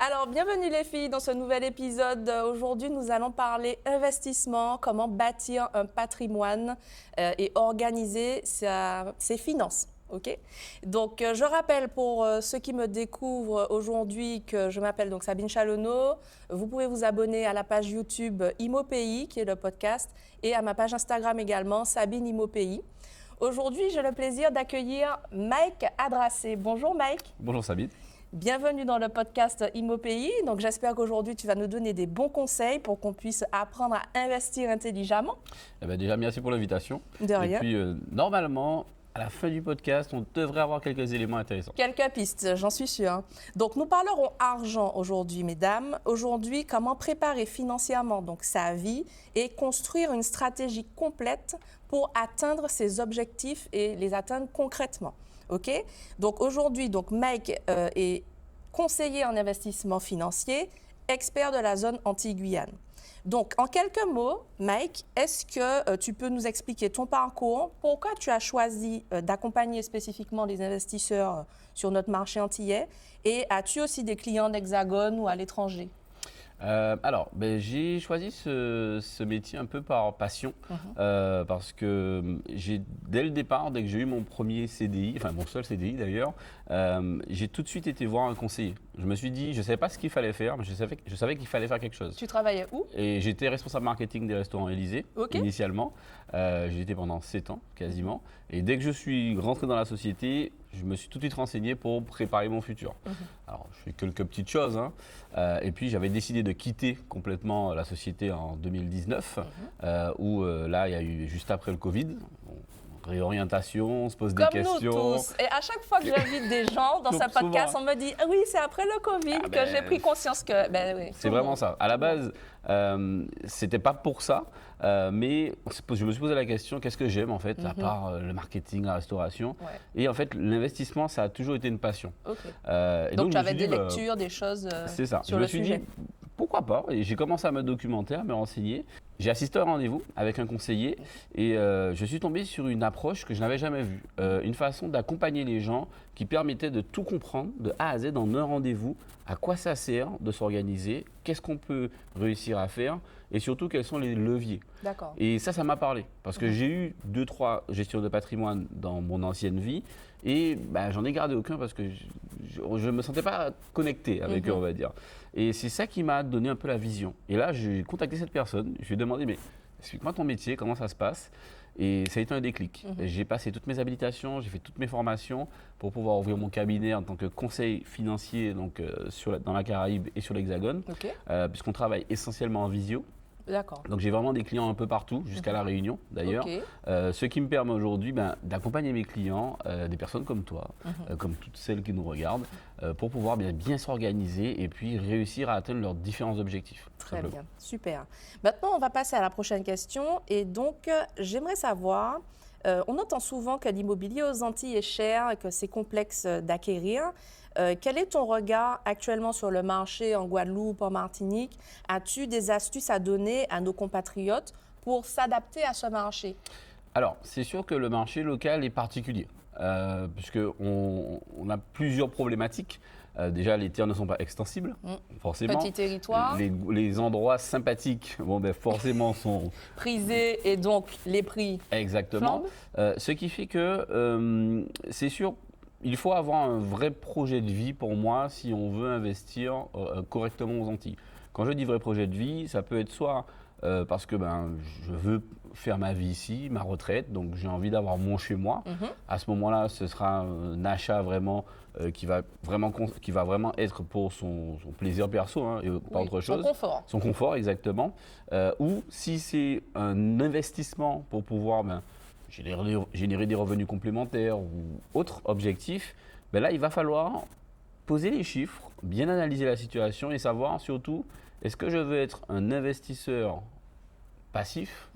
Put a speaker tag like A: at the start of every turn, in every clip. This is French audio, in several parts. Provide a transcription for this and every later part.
A: Alors, bienvenue les filles dans ce nouvel épisode. Aujourd'hui, nous allons parler investissement, comment bâtir un patrimoine et organiser ses finances. OK? Donc, je rappelle pour ceux qui me découvrent aujourd'hui que je m'appelle donc Sabine Chalonneau. Vous pouvez vous abonner à la page YouTube ImoPays, qui est le podcast, et à ma page Instagram également, Sabine ImoPays. Aujourd'hui, j'ai le plaisir d'accueillir Mike Adracé. Bonjour Mike.
B: Bonjour Sabine.
A: Bienvenue dans le podcast ImoPays. Donc, j'espère qu'aujourd'hui, tu vas nous donner des bons conseils pour qu'on puisse apprendre à investir intelligemment.
B: Déjà, merci pour l'invitation.
A: De rien.
B: Et puis, normalement, à la fin du podcast, on devrait avoir quelques éléments intéressants.
A: Quelques pistes, j'en suis sûre. Donc, nous parlerons argent aujourd'hui, mesdames. Aujourd'hui, comment préparer financièrement donc, sa vie et construire une stratégie complète pour atteindre ses objectifs et les atteindre concrètement. OK? Donc aujourd'hui, Mike est conseiller en investissement financier, expert de la zone Antilles-Guyane. Donc, en quelques mots, Mike, est-ce que tu peux nous expliquer ton parcours? Pourquoi tu as choisi d'accompagner spécifiquement les investisseurs sur notre marché antillais? Et as-tu aussi des clients d'Hexagone ou à l'étranger?
B: J'ai choisi ce métier un peu par passion, parce que dès le départ, dès que j'ai eu mon premier CDI, enfin mon seul CDI d'ailleurs, j'ai tout de suite été voir un conseiller. Je me suis dit, je ne savais pas ce qu'il fallait faire, mais je savais qu'il fallait faire quelque chose.
A: Tu travaillais où?
B: Et j'étais responsable marketing des restaurants Élysée, initialement. J'y étais pendant 7 ans, quasiment. Et dès que je suis rentré dans la société, je me suis tout de suite renseigné pour préparer mon futur. Alors, je fais quelques petites choses. Et puis, j'avais décidé de quitter complètement la société en 2019, où là, il y a eu, juste après le Covid, réorientation, on se pose des questions.
A: Comme nous tous. Et à chaque fois que j'invite des gens dans ce podcast, on me dit « Oui, c'est après le Covid que j'ai pris conscience que… » oui,
B: c'est vraiment ça. À la base, c'était pas pour ça, mais je me suis posé la question, qu'est-ce que j'aime en fait, à part le marketing, la restauration. Et en fait, l'investissement, ça a toujours été une passion.
A: Donc tu avais des lectures, des choses
B: c'est ça.
A: sur le sujet.
B: Je me suis dit, pourquoi pas? Et j'ai commencé à me documenter, à me renseigner. J'ai assisté à un rendez-vous avec un conseiller et je suis tombé sur une approche que je n'avais jamais vue. Une façon d'accompagner les gens qui permettait de tout comprendre de A à Z en un rendez-vous. À quoi ça sert de s'organiser? Qu'est-ce qu'on peut réussir à faire? Et surtout, quels sont les leviers?
A: D'accord.
B: Et ça m'a parlé. Parce que j'ai eu 2-3 gestions de patrimoine dans mon ancienne vie. Et j'en ai gardé aucun parce que je ne me sentais pas connecté avec eux, on va dire. Et c'est ça qui m'a donné un peu la vision. Et là, j'ai contacté cette personne. Je lui ai demandé, mais explique-moi ton métier, comment ça se passe? Et ça a été un déclic. J'ai passé toutes mes habilitations, j'ai fait toutes mes formations pour pouvoir ouvrir mon cabinet en tant que conseil financier dans la Caraïbe et sur l'Hexagone, puisqu'on travaille essentiellement en visio.
A: D'accord.
B: Donc j'ai vraiment des clients un peu partout, jusqu'à La Réunion d'ailleurs. Ce qui me permet aujourd'hui d'accompagner mes clients, des personnes comme toi, comme toutes celles qui nous regardent, pour pouvoir bien s'organiser et puis réussir à atteindre leurs différents objectifs.
A: Très bien, super. Maintenant, on va passer à la prochaine question. Et donc, j'aimerais savoir, on entend souvent que l'immobilier aux Antilles est cher et que c'est complexe d'acquérir. Quel est ton regard actuellement sur le marché en Guadeloupe, en Martinique? As-tu des astuces à donner à nos compatriotes pour s'adapter à ce marché?
B: Alors, c'est sûr que le marché local est particulier, puisqu'on a plusieurs problématiques. Déjà, les terres ne sont pas extensibles, forcément.
A: Petit territoire.
B: Les endroits sympathiques, forcément, sont…
A: prisés et donc les prix.
B: Exactement. Ce qui fait que, c'est sûr, il faut avoir un vrai projet de vie pour moi si on veut investir correctement aux Antilles. Quand je dis vrai projet de vie, ça peut être soit parce que je veux faire ma vie ici, ma retraite, donc j'ai envie d'avoir mon chez moi. À ce moment-là, ce sera un achat vraiment qui va vraiment être pour son plaisir perso et pas autre chose.
A: Son confort.
B: Son confort, exactement. Ou si c'est un investissement pour pouvoir générer des revenus complémentaires ou autre objectif, là, il va falloir poser les chiffres, bien analyser la situation et savoir surtout, est-ce que je veux être un investisseur passif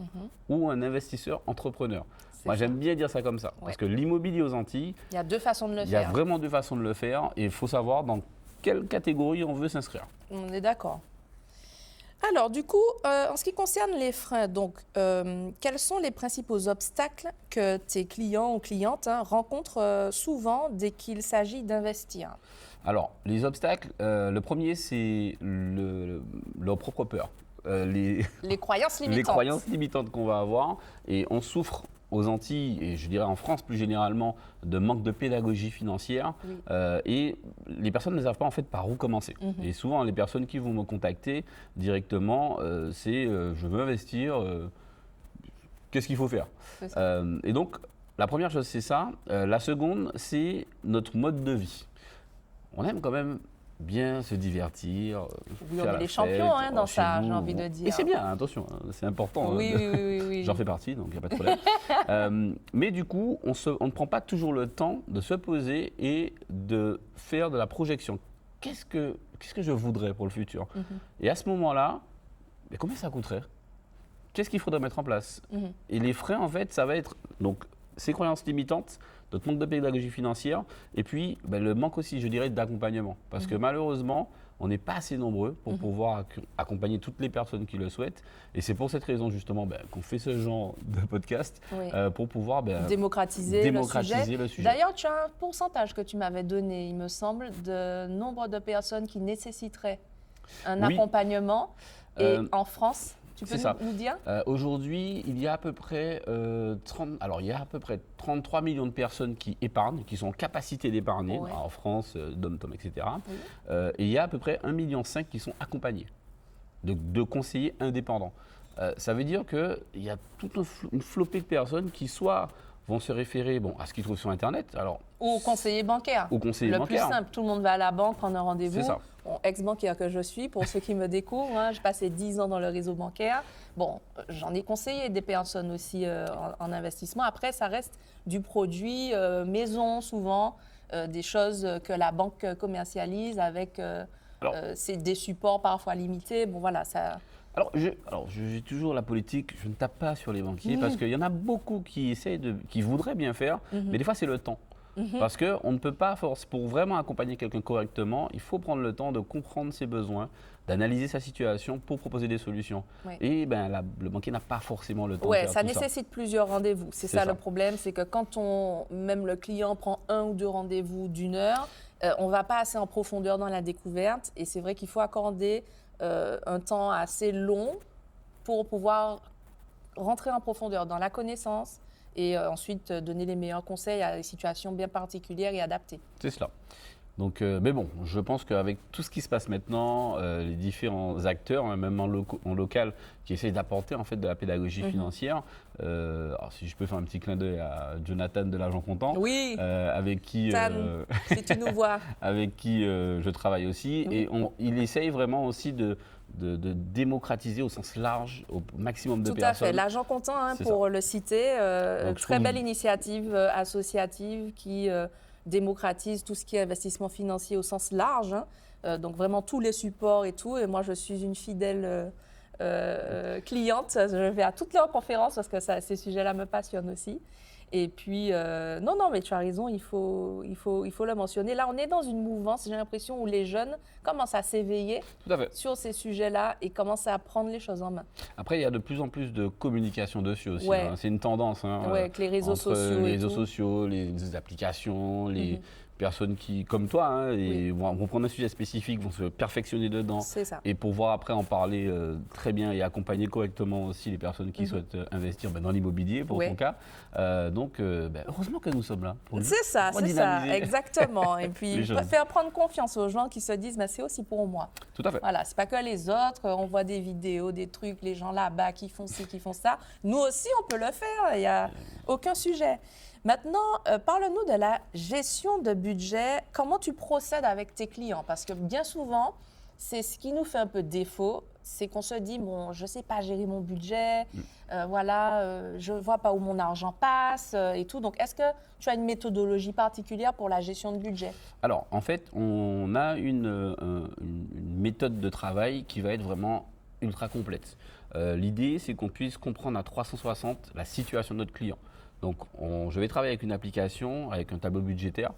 B: ou un investisseur entrepreneur? Moi, j'aime bien dire ça comme ça, parce que l'immobilier aux Antilles,
A: il y a deux façons de le faire.
B: Il y a vraiment deux façons de le faire et il faut savoir dans quelle catégorie on veut s'inscrire.
A: On est d'accord. Alors, du coup, en ce qui concerne les freins, quels sont les principaux obstacles que tes clients ou clientes rencontrent souvent dès qu'il s'agit d'investir?
B: Alors, les obstacles, le premier, c'est leur propre peur.
A: Les croyances limitantes.
B: Les croyances limitantes qu'on va avoir. Et on souffre aux Antilles, et je dirais en France plus généralement, de manque de pédagogie financière.
A: Oui.
B: Et les personnes ne savent pas en fait par où commencer. Et souvent, les personnes qui vont me contacter directement, c'est je veux investir, qu'est-ce qu'il faut faire?
A: C'est ça.
B: Et donc, la première chose, c'est ça. La seconde, c'est notre mode de vie. On aime quand même bien se divertir.
A: Oui,
B: faire
A: on est
B: la
A: les
B: fête,
A: champions dans
B: chez
A: ça,
B: nous.
A: j'ai envie de dire.
B: Et c'est bien, attention, c'est important.
A: Oui, oui, oui, oui.
B: J'en fais partie, donc il n'y a pas de problème. Mais du coup, on ne prend pas toujours le temps de se poser et de faire de la projection. Qu'est-ce que je voudrais pour le futur? Et à ce moment-là, mais combien ça coûterait? Qu'est-ce qu'il faudrait mettre en place? Et les frais, en fait, ça va être donc ces croyances limitantes, notre manque de pédagogie financière, et puis le manque aussi, je dirais, d'accompagnement. Parce que malheureusement, on n'est pas assez nombreux pour pouvoir accompagner toutes les personnes qui le souhaitent. Et c'est pour cette raison, justement, qu'on fait ce genre de podcast,
A: Oui.
B: pour pouvoir
A: démocratiser le sujet.
B: le
A: D'ailleurs, tu as un pourcentage que tu m'avais donné, il me semble, de nombre de personnes qui nécessiteraient un
B: Oui.
A: accompagnement. Et en France, tu peux nous dire?
B: Aujourd'hui, il y a à peu près 33 millions de personnes qui épargnent, qui sont en capacité d'épargner,
A: Ouais.
B: en France, dom-tom, etc.
A: Oui.
B: Et il y a à peu près 1,5 million qui sont accompagnés de conseillers indépendants. Ça veut dire qu'il y a toute une flopée de personnes qui soit vont se référer à ce qu'ils trouvent sur Internet. Alors,
A: Ou au conseiller bancaire.
B: au conseiller
A: Le
B: bancaire.
A: plus simple, tout le monde va à la banque prendre un rendez-vous.
B: C'est ça.
A: Bon, ex-bancaire que je suis, pour ceux qui me découvrent, j'ai passé 10 ans dans le réseau bancaire. Bon, j'en ai conseillé des personnes aussi en investissement. Après, ça reste du produit maison souvent, des choses que la banque commercialise avec des supports parfois limités. Bon, voilà, ça...
B: Alors, j'ai toujours la politique, je ne tape pas sur les banquiers parce qu'il y en a beaucoup qui qui voudraient bien faire, mais des fois c'est le temps. Parce qu'on ne peut pas, pour vraiment accompagner quelqu'un correctement, il faut prendre le temps de comprendre ses besoins, d'analyser sa situation pour proposer des solutions.
A: Oui.
B: Et le banquier n'a pas forcément le temps de
A: Ouais,
B: faire
A: ça
B: tout
A: nécessite plusieurs rendez-vous. C'est ça le problème, c'est que quand même le client prend 1 ou 2 rendez-vous d'1 heure, on ne va pas assez en profondeur dans la découverte. Et c'est vrai qu'il faut accorder un temps assez long pour pouvoir rentrer en profondeur dans la connaissance et ensuite donner les meilleurs conseils à des situations bien particulières et adaptées.
B: C'est cela. Donc, mais bon, je pense qu'avec tout ce qui se passe maintenant, les différents acteurs, même en local, qui essayent d'apporter en fait de la pédagogie financière. Alors, si je peux faire un petit clin d'œil à Jonathan de l'Argent Comptant,
A: oui,
B: avec qui,
A: si tu nous vois,
B: avec qui je travaille aussi, et il essaye vraiment aussi de démocratiser au sens large, au maximum de personnes.
A: Tout à fait. L'Argent Comptant, pour le citer, très belle initiative associative qui démocratise tout ce qui est investissement financier au sens large. Donc vraiment tous les supports et tout. Et moi, je suis une fidèle cliente. Je vais à toutes leurs conférences parce que ces sujets-là me passionnent aussi. Et puis, non, mais tu as raison, il faut le mentionner. Là, on est dans une mouvance, j'ai l'impression, où les jeunes commencent à s'éveiller sur ces sujets-là et commencent à prendre les choses en main.
B: Après, il y a de plus en plus de communication dessus aussi.
A: Ouais.
B: C'est une tendance.
A: Avec les réseaux
B: entre
A: sociaux.
B: Les réseaux sociaux, les applications, les personnes qui, comme toi, vont prendre un sujet spécifique, vont se perfectionner dedans.
A: C'est ça.
B: Et pouvoir après en parler très bien et accompagner correctement aussi les personnes qui souhaitent investir dans l'immobilier, pour ton cas. Donc, heureusement que nous sommes là.
A: C'est ça, exactement. Et puis, faire prendre confiance aux gens qui se disent, c'est aussi pour moi.
B: Tout à fait.
A: Voilà, c'est pas que les autres. On voit des vidéos, des trucs, les gens là-bas qui font ci, qui font ça. Nous aussi, on peut le faire. Il n'y a aucun sujet. Maintenant, parle-nous de la gestion de budget. Comment tu procèdes avec tes clients? Parce que bien souvent, c'est ce qui nous fait un peu défaut, c'est qu'on se dit, je ne sais pas gérer mon budget, je ne vois pas où mon argent passe et tout. Donc, est-ce que tu as une méthodologie particulière pour la gestion de budget?
B: Alors, en fait, on a une méthode de travail qui va être vraiment ultra complète. L'idée, c'est qu'on puisse comprendre à 360 la situation de notre client. Donc, je vais travailler avec une application, avec un tableau budgétaire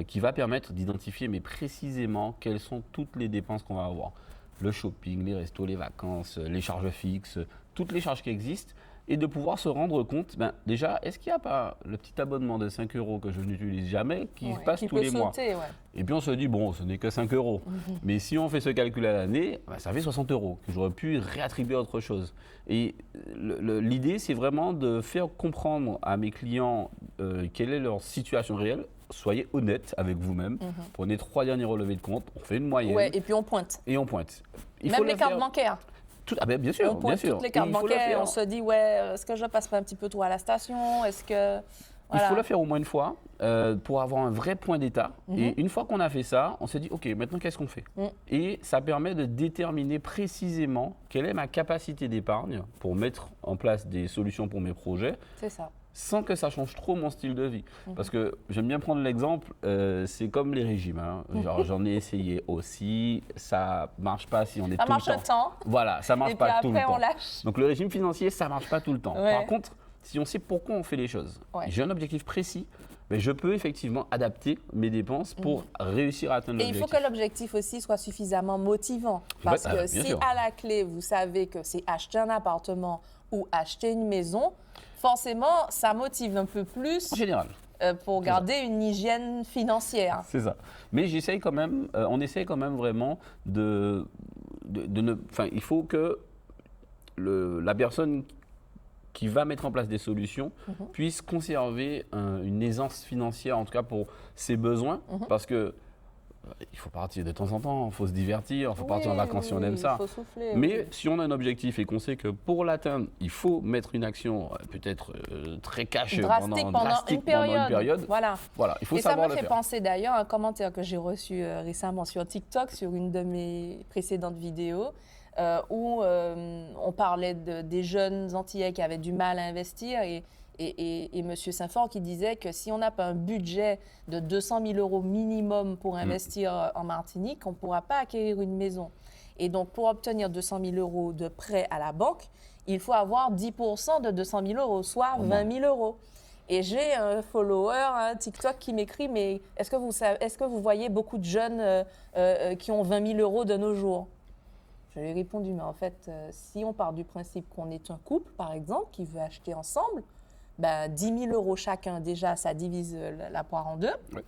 B: qui va permettre d'identifier mais précisément quelles sont toutes les dépenses qu'on va avoir. le shopping, les restos, les vacances, les charges fixes, toutes les charges qui existent, et de pouvoir se rendre compte, déjà, est-ce qu'il n'y a pas le petit abonnement de 5 € que je n'utilise jamais qui passe tous les mois? Et puis on se dit, bon, ce n'est que 5 €. Mais si on fait ce calcul à l'année, ça fait 60 € que j'aurais pu réattribuer à autre chose. Et l'idée, c'est vraiment de faire comprendre à mes clients quelle est leur situation réelle. Soyez honnête avec vous-même. Prenez 3 derniers relevés de compte, on fait une moyenne.
A: Ouais, et puis on pointe.
B: Et on pointe.
A: Même les cartes bancaires.
B: Bien sûr,
A: on pointe toutes les cartes bancaires, on se dit, est-ce que je passe pas un petit peu trop à la station? Est-ce que... Voilà.
B: Il faut le faire au moins une fois pour avoir un vrai point d'état. Et une fois qu'on a fait ça, on se dit, OK, maintenant qu'est-ce qu'on fait? Et ça permet de déterminer précisément quelle est ma capacité d'épargne pour mettre en place des solutions pour mes projets.
A: C'est ça.
B: Sans que ça change trop mon style de vie. Parce que j'aime bien prendre l'exemple, c'est comme les régimes. Hein. Genre, j'en ai essayé aussi, ça marche pas si on est
A: ça
B: tout
A: marche
B: le temps. Voilà, ça marche pas tout le temps.
A: Et puis après, on lâche.
B: Donc le régime financier, ça marche pas tout le temps.
A: Ouais.
B: Par contre, si on sait pourquoi on fait les choses, j'ai un objectif précis, mais je peux effectivement adapter mes dépenses pour réussir à atteindre l'objectif.
A: Et il faut que l'objectif aussi soit suffisamment motivant. Parce que si sûr. À la clé, vous savez que c'est acheter un appartement ou acheter une maison, forcément, ça motive un peu plus.
B: En général.
A: Pour garder une hygiène financière.
B: C'est ça. Mais j'essaye quand même, on essaye quand même vraiment de ne. Enfin, il faut que la personne qui va mettre en place des solutions puisse conserver une aisance financière, en tout cas pour ses besoins, parce que il faut partir de temps en temps, il faut se divertir, il faut partir en vacances si on aime ça.
A: Il faut souffler,
B: mais si on a un objectif et qu'on sait que pour l'atteindre, il faut mettre une action peut-être très cash
A: drastique pendant une période. Voilà,
B: il faut savoir le faire.
A: Et ça me fait penser d'ailleurs à un commentaire que j'ai reçu récemment sur TikTok, sur une de mes précédentes vidéos, où on parlait des jeunes Antillais qui avaient du mal à investir et M. Saint-Fort qui disait que si on n'a pas un budget de 200 000 € minimum pour investir en Martinique, on ne pourra pas acquérir une maison. Et donc, pour obtenir 200 000 € de prêt à la banque, il faut avoir 10% de 200 000 €, soit 20 000 €. Et j'ai un follower TikTok qui m'écrit, mais est-ce que vous voyez beaucoup de jeunes qui ont 20 000 € de nos jours? Je lui ai répondu, mais en fait, si on part du principe qu'on est un couple, par exemple, qui veut acheter ensemble, 10 000 € chacun, déjà, ça divise la poire en deux.
B: Oui.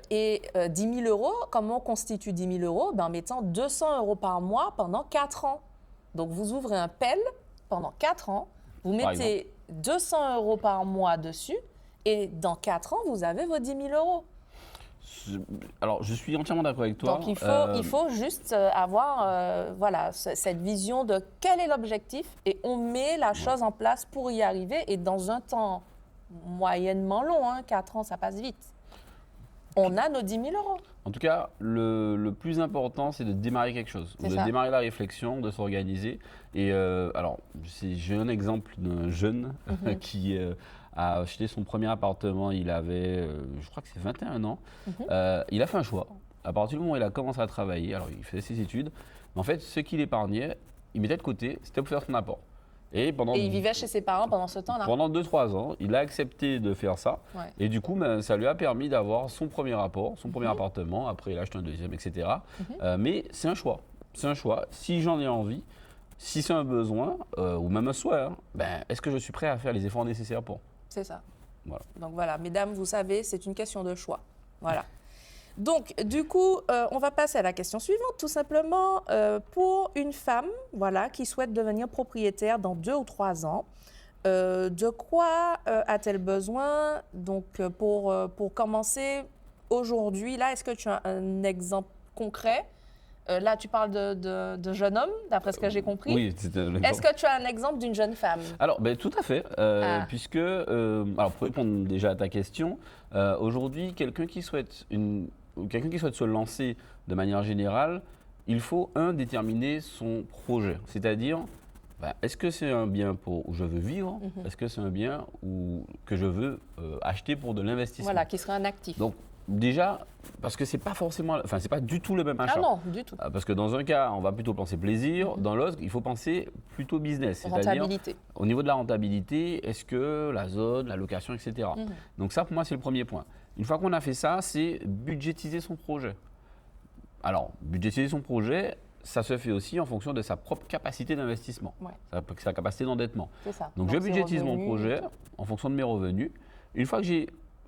A: Et 10 000 €, comment on constitue 10 000 €? En mettant 200 € par mois pendant 4 ans. Donc, vous ouvrez un PEL pendant 4 ans, vous mettez 200 € par mois dessus, et dans 4 ans, vous avez vos 10 000 €.
B: Alors, je suis entièrement d'accord avec toi.
A: Donc, il faut juste avoir cette vision de quel est l'objectif et on met la chose en place pour y arriver et dans un temps moyennement long, 4 ans, ça passe vite. On a nos 10 000 €.
B: En tout cas, le plus important, c'est de démarrer quelque chose, de démarrer la réflexion, de s'organiser. Et alors, j'ai un exemple d'un jeune qui a acheté son premier appartement, il avait, je crois que c'est 21 ans. Il a fait un choix. À partir du moment où il a commencé à travailler, alors il faisait ses études, mais en fait, ce qu'il épargnait, il mettait de côté, c'était pour faire son apport. Et il
A: vivait chez ses parents pendant ce temps-là.
B: Pendant 2-3 ans, il a accepté de faire ça. Ouais. Et du coup, ça lui a permis d'avoir son premier apport, son premier appartement. Après, il a acheté un deuxième, etc. Mais c'est un choix. C'est un choix. Si j'en ai envie, si c'est un besoin, ou même un souhait, est-ce que je suis prêt à faire les efforts nécessaires pour?
A: C'est ça.
B: Voilà.
A: Donc voilà, mesdames, vous savez, c'est une question de choix. Voilà. Donc, du coup, on va passer à la question suivante. Tout simplement, pour une femme qui souhaite devenir propriétaire dans 2 ou 3 ans, de quoi a-t-elle besoin? Donc, pour commencer aujourd'hui, là, est-ce que tu as un exemple concret? Là, tu parles de jeune homme, d'après ce que j'ai compris.
B: Oui, c'est un exemple.
A: Est-ce que tu as un exemple d'une jeune femme?
B: Alors, tout à fait. Puisque, alors pour répondre déjà à ta question, aujourd'hui, quelqu'un qui souhaite se lancer de manière générale, il faut, déterminer son projet. C'est-à-dire, est-ce que c'est un bien où je veux vivre? Est-ce que c'est un bien que je veux acheter pour de l'investissement?
A: Voilà, qui serait un actif.
B: Donc, déjà, parce que c'est pas du tout le même achat.
A: Ah non, du tout.
B: Parce que dans un cas, on va plutôt penser plaisir, dans l'autre, il faut penser plutôt business.
A: Rentabilité.
B: Au niveau de la rentabilité, est-ce que la zone, la location, etc. Donc ça, pour moi, c'est le premier point. Une fois qu'on a fait ça, c'est budgétiser son projet. Alors, budgétiser son projet, ça se fait aussi en fonction de sa propre capacité d'investissement, sa capacité d'endettement.
A: C'est ça.
B: Donc, je budgétise mon projet en fonction de mes revenus. Une fois que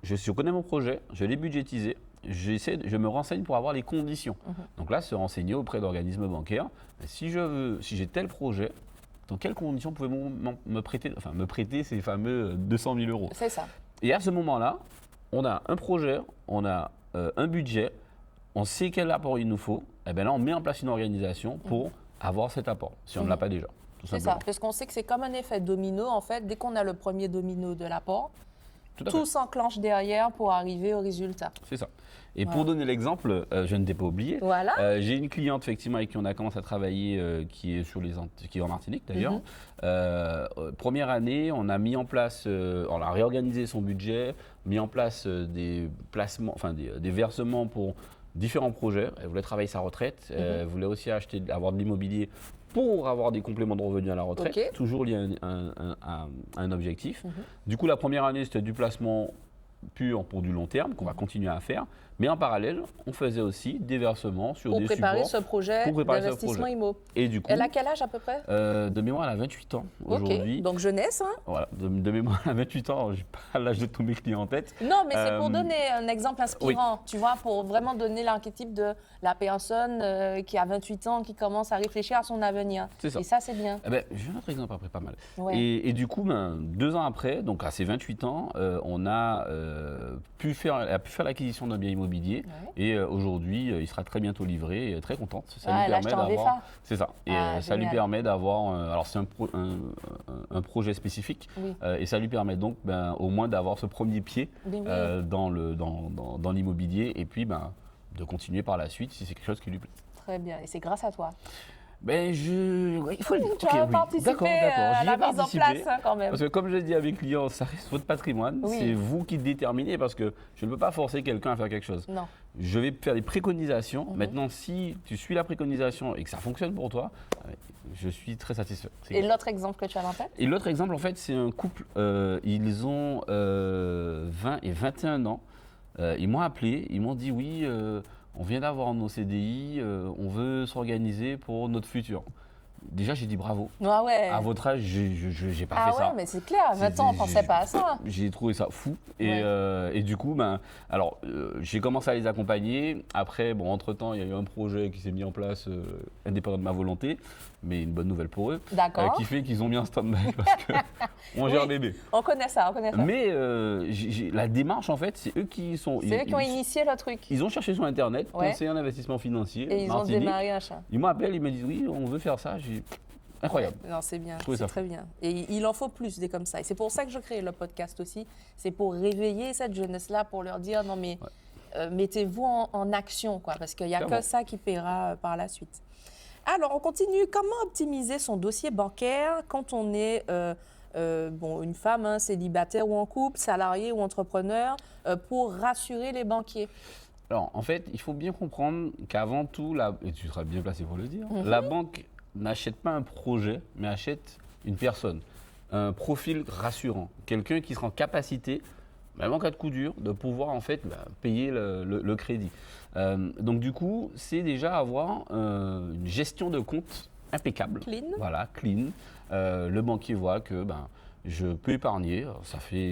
B: je connais mon projet, je l'ai budgétisé, je me renseigne pour avoir les conditions. Donc là, se renseigner auprès d'organismes bancaires. Si j'ai tel projet, dans quelles conditions pouvez-vous me prêter ces fameux 200 000 euros?
A: C'est ça.
B: Et à ce moment-là, on a un projet, on a un budget, on sait quel apport il nous faut. Et bien là, on met en place une organisation pour avoir cet apport, si on ne l'a pas déjà.
A: C'est ça, parce qu'on sait que c'est comme un effet domino, en fait. Dès qu'on a le premier domino de l'apport, tout s'enclenche derrière pour arriver au résultat.
B: C'est ça. Et pour donner l'exemple, je ne t'ai pas oublié.
A: Voilà.
B: J'ai une cliente effectivement avec qui on a commencé à travailler, qui est en Martinique d'ailleurs. Première année, on a mis en place, on a réorganisé son budget, mis en place des placements, enfin des versements pour différents projets. Elle voulait travailler sa retraite. Elle voulait aussi avoir de l'immobilier pour avoir des compléments de revenus à la retraite, toujours lié à un objectif. Du coup, la première année, c'était du placement pur pour du long terme qu'on va continuer à faire. Mais en parallèle, on faisait aussi des versements sur des supports.
A: Pour préparer ce projet d'investissement IMO.
B: Et du coup,
A: elle a quel âge à peu près?
B: De mémoire, elle a 28 ans aujourd'hui.
A: Donc jeunesse, hein?
B: Voilà, de mémoire, elle a 28 ans. Je n'ai pas l'âge de tous mes clients en tête.
A: Non, mais c'est pour donner un exemple inspirant, tu vois, pour vraiment donner l'archétype de la personne qui a 28 ans, qui commence à réfléchir à son avenir.
B: C'est ça.
A: Et ça, c'est bien.
B: J'ai un autre exemple après, pas mal. Et du coup, 2 ans après, donc à ses 28 ans, elle a pu faire l'acquisition d'un bien immobilier. Et aujourd'hui, il sera très bientôt livré et très contente. Ça lui permet d'avoir. C'est ça. Et ça lui permet d'avoir. Alors, c'est un projet spécifique. Et ça lui permet donc au moins d'avoir ce premier pied dans l'immobilier et puis de continuer par la suite si c'est quelque chose qui lui plaît.
A: Très bien. Et c'est grâce à toi.
B: Il faut le dire.
A: Tu as participé à la mise en place quand même.
B: Parce que comme je l'ai dit à mes clients, ça reste votre patrimoine. C'est vous qui déterminez parce que je ne peux pas forcer quelqu'un à faire quelque chose.
A: Non.
B: Je vais faire des préconisations. Maintenant, si tu suis la préconisation et que ça fonctionne pour toi, je suis très satisfait.
A: Et l'autre exemple que tu as en tête?
B: Et l'autre exemple, en fait, c'est un couple. Ils ont 20 et 21 ans. Ils m'ont appelé. Ils m'ont dit oui. On vient d'avoir nos CDI, on veut s'organiser pour notre futur. Déjà, j'ai dit bravo.
A: Ah ouais.
B: À votre âge, j'ai pas fait ça.
A: Ah ouais, mais c'est clair, à 20 ans, on ne pensait pas à ça.
B: J'ai trouvé ça fou. Et du coup, j'ai commencé à les accompagner. Après, entre-temps, il y a eu un projet qui s'est mis en place indépendant de ma volonté, mais une bonne nouvelle pour eux.
A: D'accord.
B: Qui fait qu'ils ont mis en stand-by parce qu'on gère bébé.
A: On connaît ça,
B: Mais la démarche, en fait, c'est eux qui sont...
A: C'est eux qui ont initié le truc.
B: Ils ont cherché sur Internet, conseiller en investissement financier.
A: Et ils ont démarré un chat.
B: Ils m'appellent, ils me disent oui, on veut faire ça. Incroyable.
A: Non, c'est bien, c'est très bien. Et il en faut plus des comme ça. Et c'est pour ça que je crée le podcast aussi. C'est pour réveiller cette jeunesse-là, pour leur dire non mais mettez-vous en action, quoi, parce qu'il n'y a que ça qui paiera par la suite. Alors, on continue. Comment optimiser son dossier bancaire quand on est une femme, célibataire ou en couple, salarié ou entrepreneur, pour rassurer les banquiers?
B: Alors, en fait, il faut bien comprendre qu'avant tout, et tu seras bien placé pour le dire, la banque n'achète pas un projet, mais achète une personne, un profil rassurant, quelqu'un qui sera en capacité, même en cas de coup dur, de pouvoir en fait payer le crédit. Donc du coup, c'est déjà avoir une gestion de compte impeccable.
A: Clean.
B: Voilà, clean. Le banquier voit que je peux épargner,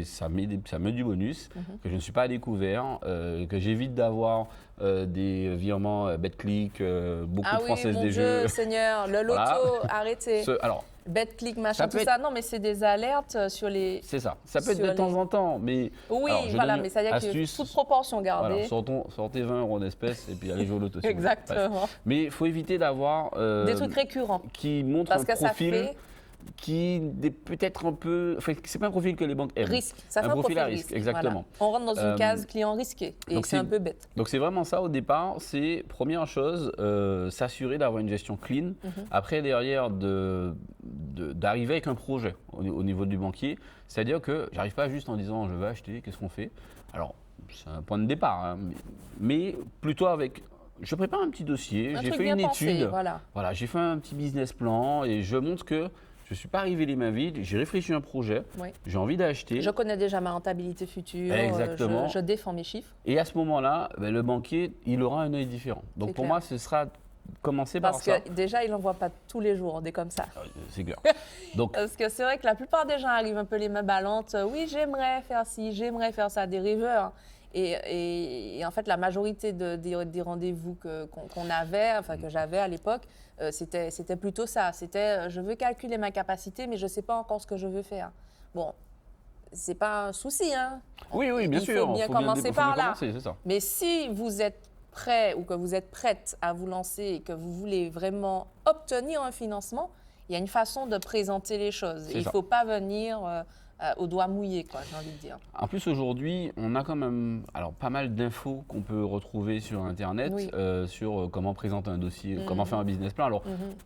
B: ça met du bonus, que je ne suis pas à découvert, que j'évite d'avoir des virements BetClick, beaucoup de Françaises des jeux.
A: Ah oui, mon Dieu, Seigneur, le loto, arrêtez. BetClick, machin, tout ça. Non, mais c'est des alertes sur les...
B: C'est ça. Ça peut être de temps en temps, mais...
A: Oui, mais ça veut dire qu'il y a toute proportion gardée.
B: Voilà, sortez 20 € en espèces et puis allez jouer au loto.
A: Exactement.
B: Mais il faut éviter d'avoir...
A: des trucs récurrents.
B: Qui montrent un profil... qui est peut-être un peu... Enfin, c'est pas un profil que les banques aiment.
A: Risque, ça fait un profil à risque.
B: Exactement.
A: Voilà. On rentre dans une case client risqué et c'est un peu bête.
B: Donc c'est vraiment ça au départ, c'est première chose, s'assurer d'avoir une gestion clean. Après derrière, d'arriver avec un projet au niveau du banquier. C'est-à-dire que j'arrive pas juste en disant je vais acheter, qu'est-ce qu'on fait? Alors c'est un point de départ, mais plutôt avec... Je prépare un petit dossier, j'ai fait une étude,
A: voilà,
B: j'ai fait un petit business plan et je montre que Je ne suis pas arrivé les mains vides, j'ai réfléchi à un projet,
A: Oui.
B: j'ai envie d'acheter.
A: Je connais déjà ma rentabilité future.
B: Exactement.
A: Je défends mes chiffres.
B: Et à ce moment-là, ben, le banquier, il aura un œil différent. Donc
A: C'est
B: pour
A: clair.
B: moi, ce sera commencer par
A: Parce
B: ça.
A: que déjà, il n'en voit pas tous les jours, des comme ça.
B: C'est clair. Donc,
A: Parce que c'est vrai que la plupart des gens arrivent un peu les mains ballantes. Oui, j'aimerais faire ci, j'aimerais faire ça, des rêveurs. Et en fait, la majorité des rendez-vous qu'on avait, enfin que j'avais à l'époque, c'était plutôt ça. C'était je veux calculer ma capacité, mais je ne sais pas encore ce que je veux faire. Bon, c'est pas un souci, hein.
B: oui, bien sûr.
A: Il faut bien commencer par là.
B: Commencer, c'est ça.
A: Mais si vous êtes prêt ou que vous êtes prête à vous lancer et que vous voulez vraiment obtenir un financement, il y a une façon de présenter les choses. Il ne faut pas venir au doigt mouillé, quoi, j'ai envie de dire.
B: En plus, aujourd'hui, on a quand même pas mal d'infos qu'on peut retrouver sur Internet sur comment présenter un dossier, comment faire un business plan. Alors,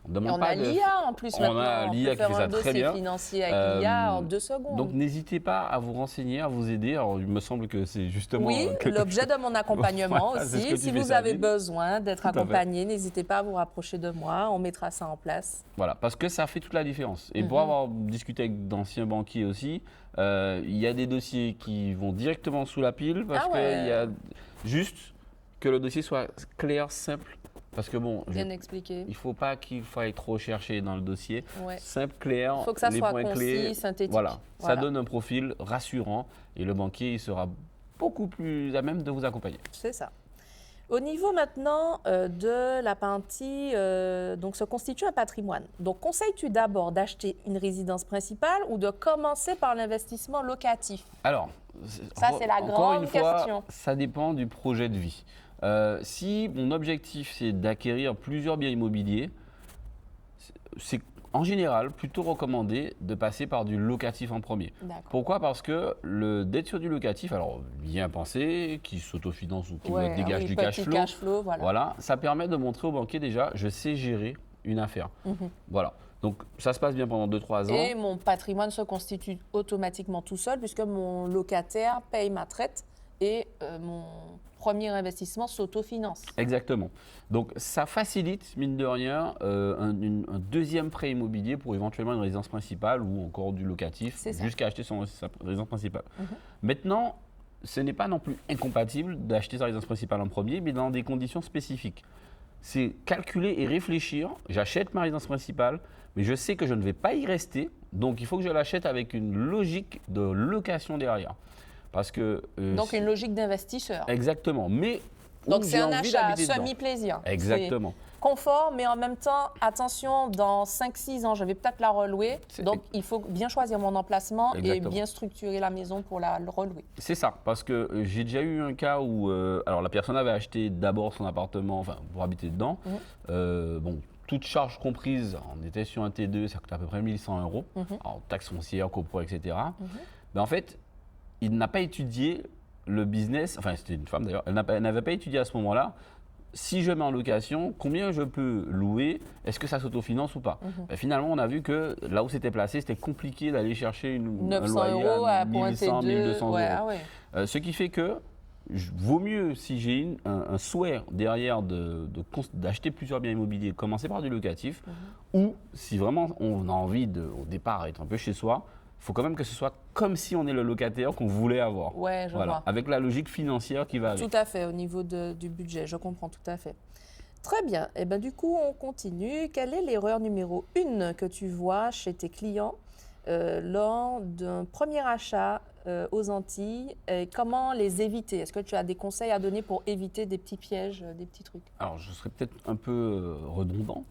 B: on demande pas de...
A: l'IA en plus maintenant.
B: On a l'IA qui fait ça très bien.
A: On peut faire un dossier financier avec l'IA en 2 secondes.
B: Donc, n'hésitez pas à vous renseigner, à vous aider. Alors, il me semble que c'est justement...
A: Oui, l'objet de mon accompagnement
B: Voilà,
A: aussi. Si vous avez besoin d'être accompagné, n'hésitez pas à vous rapprocher de moi. On mettra ça en place.
B: Voilà, parce que ça fait toute la différence. Et pour avoir discuté avec d'anciens banquiers aussi, il y a des dossiers qui vont directement sous la pile parce qu'il y a juste que le dossier soit clair, simple. Parce que bon,
A: bien expliqué.
B: Il ne faut pas qu'il faille trop chercher dans le dossier.
A: Ouais.
B: Simple, clair,
A: il faut que ça
B: les
A: soit
B: points
A: concis,
B: clés.
A: synthétique.
B: Voilà, ça donne un profil rassurant et le banquier il sera beaucoup plus à même de vous accompagner.
A: C'est ça. Au niveau maintenant de la partie, donc se constitue un patrimoine. Donc, conseilles-tu d'abord d'acheter une résidence principale ou de commencer par l'investissement locatif?
B: Alors,
A: ça c'est la grande question.
B: Ça dépend du projet de vie. Si mon objectif c'est d'acquérir plusieurs biens immobiliers, c'est en général plutôt recommandé de passer par du locatif en premier. Pourquoi? Parce que d'être sur du locatif, alors bien pensé, qui s'autofinance ou qui dégage du cash flow, voilà, ça permet de montrer au banquier déjà, je sais gérer une affaire. Voilà. Donc ça se passe bien pendant 2-3 ans.
A: Et mon patrimoine se constitue automatiquement tout seul puisque mon locataire paye ma traite et mon premier investissement s'autofinance.
B: Exactement. Donc ça facilite, mine de rien, un deuxième prêt immobilier pour éventuellement une résidence principale ou encore du locatif jusqu'à acheter sa résidence principale. Maintenant, ce n'est pas non plus incompatible d'acheter sa résidence principale en premier, mais dans des conditions spécifiques. C'est calculer et réfléchir. J'achète ma résidence principale, mais je sais que je ne vais pas y rester. Donc, il faut que je l'achète avec une logique de location derrière. Parce que,
A: donc, une logique d'investisseur.
B: Exactement. Mais
A: donc, c'est un achat semi-plaisir.
B: Exactement.
A: Confort, mais en même temps, attention, dans 5-6 ans, je vais peut-être la relouer. Donc, il faut bien choisir mon emplacement et bien structurer la maison pour la relouer.
B: C'est ça, parce que j'ai déjà eu un cas où alors la personne avait acheté d'abord son appartement pour habiter dedans. Bon, toute charge comprise, on était sur un T2, ça coûte à peu près 1 100 €. Alors, taxes foncières, copro, etc. Mais en fait, il n'a pas étudié le business, enfin c'était une femme d'ailleurs, elle n'avait pas étudié à ce moment-là, si je mets en location, combien je peux louer, est-ce que ça s'autofinance ou pas? Finalement, on a vu que là où c'était placé, c'était compliqué d'aller chercher un loyer à 1100, 1200 €. Ce qui fait que vaut mieux, si j'ai un souhait derrière d'acheter plusieurs biens immobiliers, commencer par du locatif, ou si vraiment on a envie au départ être un peu chez soi, il faut quand même que ce soit comme si on est le locataire qu'on voulait avoir.
A: Ouais, je vois.
B: Avec la logique financière qui va avec.
A: Tout à fait, au niveau du budget, je comprends tout à fait. Très bien. Et ben, du coup, on continue. Quelle est l'erreur numéro 1 que tu vois chez tes clients lors d'un premier achat aux Antilles? Et comment les éviter? Est-ce que tu as des conseils à donner pour éviter des petits pièges, des petits trucs?
B: Alors, je serais peut-être un peu redondant,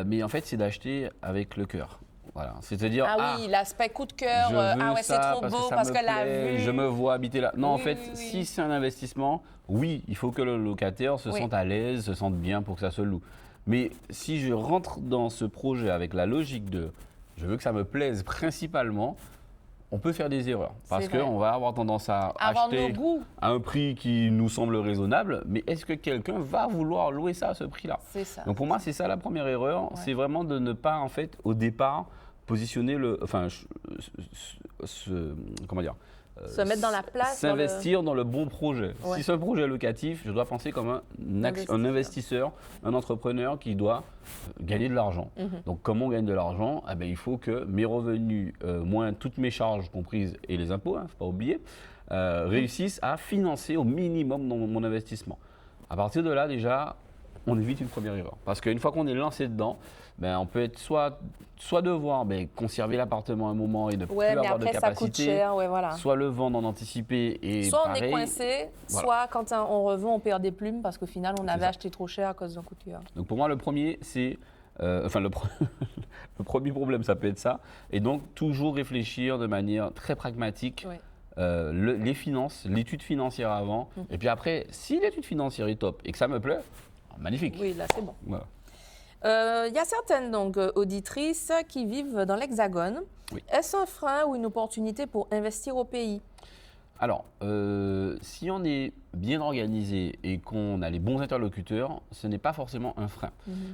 B: mais en fait, c'est d'acheter avec le cœur. Voilà, c'est-à-dire
A: oui, l'aspect coup de cœur, c'est trop beau parce que la vue.
B: Je me vois habiter là. Non, en fait, si c'est un investissement, oui, il faut que le locataire se sente à l'aise, se sente bien pour que ça se loue. Mais si je rentre dans ce projet avec la logique de je veux que ça me plaise principalement, on peut faire des erreurs parce qu'on va avoir tendance à acheter à un prix qui nous semble raisonnable, mais est-ce que quelqu'un va vouloir louer ça à ce prix-là?
A: C'est ça.
B: Donc pour moi, c'est ça la première erreur, c'est vraiment de ne pas en fait au départ positionner comment dire,
A: Se mettre dans la place.
B: S'investir dans le bon projet.
A: Ouais.
B: Si c'est un projet locatif, je dois penser comme un investisseur, un entrepreneur qui doit gagner de l'argent. Donc comment on gagne de l'argent? Eh bien, il faut que mes revenus, moins toutes mes charges comprises et les impôts, il ne faut pas oublier, réussissent à financer au minimum mon investissement. À partir de là, déjà, on évite une première erreur. Parce qu'une fois qu'on est lancé dedans, ben, on peut être soit devoir conserver l'appartement un moment et ne plus avoir de capacité,
A: ça coûte cher, voilà.
B: soit le vendre en anticipé et
A: soit
B: pareil,
A: on est coincé, soit quand on revend, on perd des plumes parce qu'au final, on avait acheté trop cher à cause d'un coup de cœur.
B: Donc pour moi, le premier, c'est... le premier problème, ça peut être ça. Et donc, toujours réfléchir de manière très pragmatique.
A: Oui.
B: Les finances, l'étude financière avant. Et puis après, si l'étude financière est top et que ça me plaît, magnifique.
A: Oui, là, c'est bon.
B: Voilà.
A: Y a certaines auditrices qui vivent dans l'Hexagone.
B: Oui.
A: Est-ce un frein ou une opportunité pour investir au pays?
B: Alors, si on est bien organisé et qu'on a les bons interlocuteurs, ce n'est pas forcément un frein.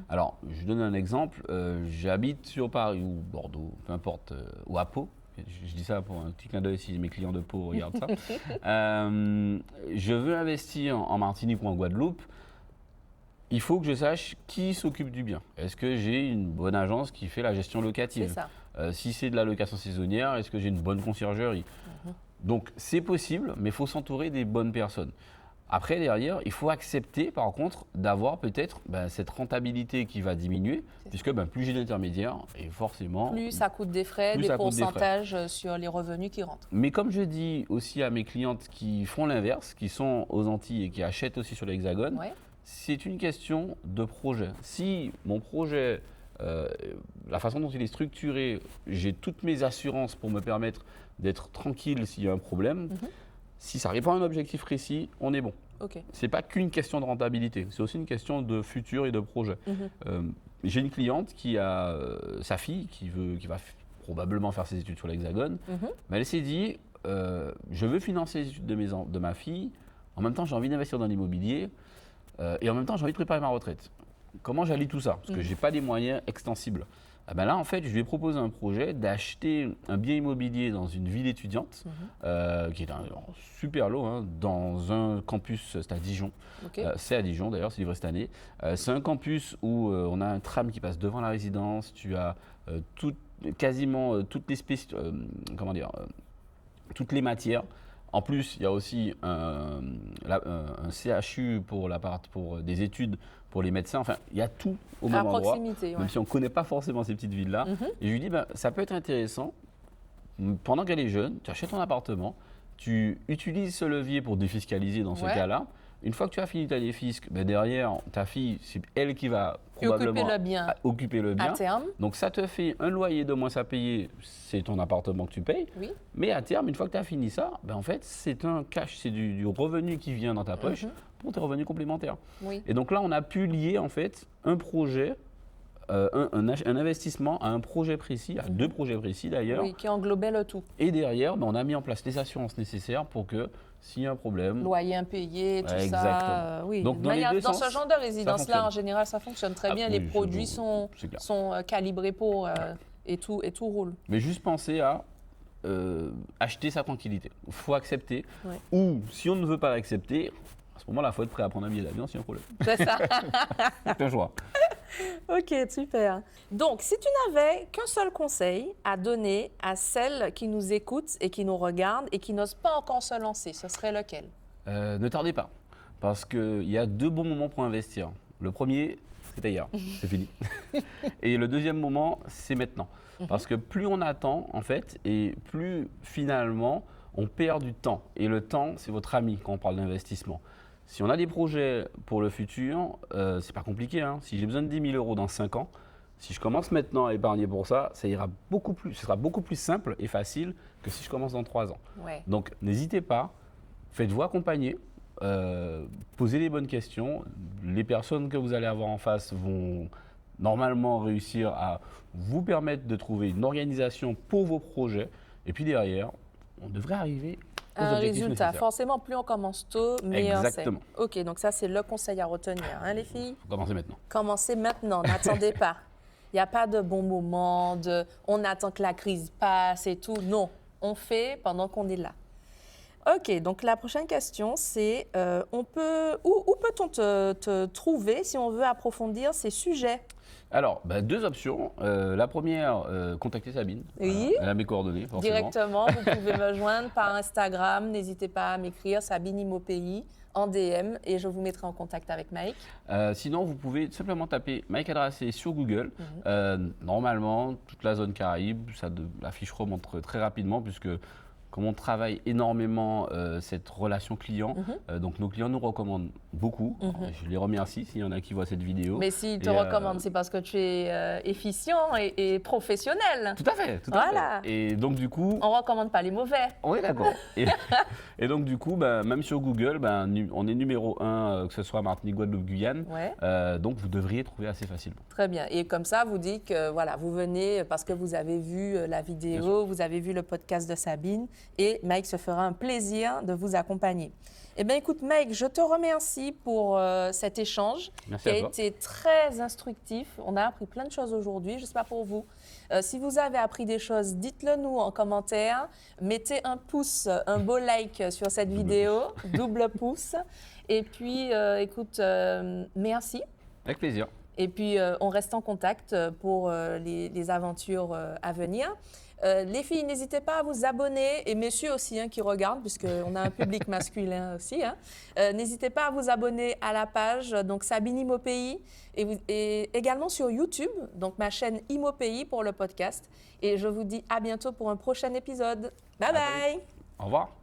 B: Alors, je donne un exemple. J'habite sur Paris ou Bordeaux, peu importe, ou à Pau. Je dis ça pour un petit clin d'œil si mes clients de Pau regardent ça. Je veux investir en Martinique ou en Guadeloupe. Il faut que je sache qui s'occupe du bien. Est-ce que j'ai une bonne agence qui fait la gestion locative?
A: C'est ça.
B: Si c'est de la location saisonnière, est-ce que j'ai une bonne conciergerie? Donc c'est possible, mais il faut s'entourer des bonnes personnes. Après, derrière, il faut accepter, par contre, d'avoir peut-être cette rentabilité qui va diminuer, puisque plus j'ai d'intermédiaires, et forcément...
A: Plus ça coûte des frais, des pourcentages sur les revenus qui rentrent.
B: Mais comme je dis aussi à mes clientes qui font l'inverse, qui sont aux Antilles et qui achètent aussi sur l'Hexagone, c'est une question de projet. Si mon projet, la façon dont il est structuré, j'ai toutes mes assurances pour me permettre d'être tranquille s'il y a un problème, si ça répond à un objectif précis, on est bon. Ce n'est pas qu'une question de rentabilité, c'est aussi une question de futur et de projet. J'ai une cliente qui a sa fille qui va probablement faire ses études sur l'Hexagone, mais elle s'est dit, je veux financer les études de ma fille, en même temps j'ai envie d'investir dans l'immobilier, et en même temps, j'ai envie de préparer ma retraite. Comment j'allie tout ça? Parce que je n'ai pas des moyens extensibles. Là, en fait, je lui ai proposé un projet d'acheter un bien immobilier dans une ville étudiante, qui est un super lot, dans un campus, c'est à Dijon. C'est à Dijon, d'ailleurs, c'est livré cette année. C'est un campus où on a un tram qui passe devant la résidence. Tu as quasiment toutes les matières. En plus, il y a aussi un CHU pour des études pour les médecins. Enfin, il y a tout au même endroit, même si on ne connaît pas forcément ces petites villes-là. Et je lui dis, ça peut être intéressant, pendant qu'elle est jeune, tu achètes ton appartement, tu utilises ce levier pour défiscaliser dans ce cas-là. Une fois que tu as fini ta défisque, derrière, ta fille, c'est elle qui va probablement occuper le bien.
A: À terme.
B: Donc ça te fait un loyer de moins à payer, c'est ton appartement que tu payes. Mais à terme, une fois que tu as fini ça, en fait, c'est un cash, c'est du revenu qui vient dans ta poche pour tes revenus complémentaires. Et donc là, on a pu lier en fait un projet, un investissement à un projet précis, à deux projets précis d'ailleurs.
A: Oui, qui englobait le tout.
B: Et derrière, on a mis en place les assurances nécessaires pour que s'il y a un problème...
A: Loyer impayé, tout
B: ça.
A: Oui.
B: Donc, dans
A: ce genre de résidence-là, en général, ça fonctionne très bien. Les produits sont calibrés pour et tout roule.
B: Mais juste penser à acheter sa tranquillité. Il faut accepter. Ou si on ne veut pas l'accepter, à ce moment-là, il faut être prêt à prendre un billet d'avion s'il y a un problème.
A: C'est ça.
B: C'est un choix.
A: Ok, super. Donc, si tu n'avais qu'un seul conseil à donner à celles qui nous écoutent et qui nous regardent et qui n'osent pas encore se lancer, ce serait lequel?
B: Ne tardez pas, parce qu'il y a deux bons moments pour investir. Le premier, c'était hier, c'est fini. Et le deuxième moment, c'est maintenant. Parce que plus on attend, en fait, et plus finalement, on perd du temps. Et le temps, c'est votre ami quand on parle d'investissement. Si on a des projets pour le futur, c'est pas compliqué. Si j'ai besoin de 10 000 euros dans 5 ans, si je commence maintenant à épargner pour ça, ce sera beaucoup plus simple et facile que si je commence dans 3 ans. Donc n'hésitez pas, faites-vous accompagner, posez les bonnes questions. Les personnes que vous allez avoir en face vont normalement réussir à vous permettre de trouver une organisation pour vos projets. Et puis derrière, on devrait arriver
A: un résultat. Forcément, plus on commence tôt, meilleur c'est.
B: Exactement.
A: OK, donc ça, c'est le conseil à retenir, les filles?
B: Commencez maintenant.
A: Commencez maintenant, n'attendez pas. Il n'y a pas de bon moment, on attend que la crise passe et tout. Non, on fait pendant qu'on est là. OK, donc la prochaine question, c'est où peut-on te trouver si on veut approfondir ces sujets?
B: Alors, deux options. La première, contacter Sabine.
A: Oui.
B: Elle a mes coordonnées, forcément.
A: Directement, vous pouvez me joindre par Instagram. N'hésitez pas à m'écrire Sabine Imopéi en DM et je vous mettrai en contact avec Mike.
B: Sinon, vous pouvez simplement taper Mike Adracé sur Google. Normalement, toute la zone Caraïbe, la fiche remonte très rapidement puisque comme on travaille énormément cette relation client, donc nos clients nous recommandent beaucoup. Je les remercie s'il y en a qui voient cette vidéo.
A: Mais s'ils te recommandent, c'est parce que tu es efficient et professionnel.
B: Tout à fait, tout à fait. Et donc du coup…
A: On ne recommande pas les mauvais.
B: Oui, d'accord. Et donc du coup, même sur Google, on est numéro 1, que ce soit Martinique, Guadeloupe, Guyane.
A: Ouais.
B: Donc vous devriez trouver assez facilement.
A: Très bien. Et comme ça, vous dites que voilà, vous venez parce que vous avez vu la vidéo, vous avez vu le podcast de Sabine. Et Mike se fera un plaisir de vous accompagner. Eh bien, écoute, Mike, je te remercie pour cet échange qui a été très instructif. On a appris plein de choses aujourd'hui, je ne sais pas pour vous. Si vous avez appris des choses, dites-le nous en commentaire. Mettez un pouce, un beau like sur cette vidéo, double pouce. Et puis, écoute, merci.
B: Avec plaisir.
A: Et puis, on reste en contact pour les aventures à venir. Les filles, n'hésitez pas à vous abonner, et messieurs aussi qui regardent, puisqu'on a un public masculin aussi. N'hésitez pas à vous abonner à la page, donc Sabine Imopéi, et également sur YouTube, donc ma chaîne Imopéi pour le podcast. Et je vous dis à bientôt pour un prochain épisode. Bye bye.
B: Au revoir.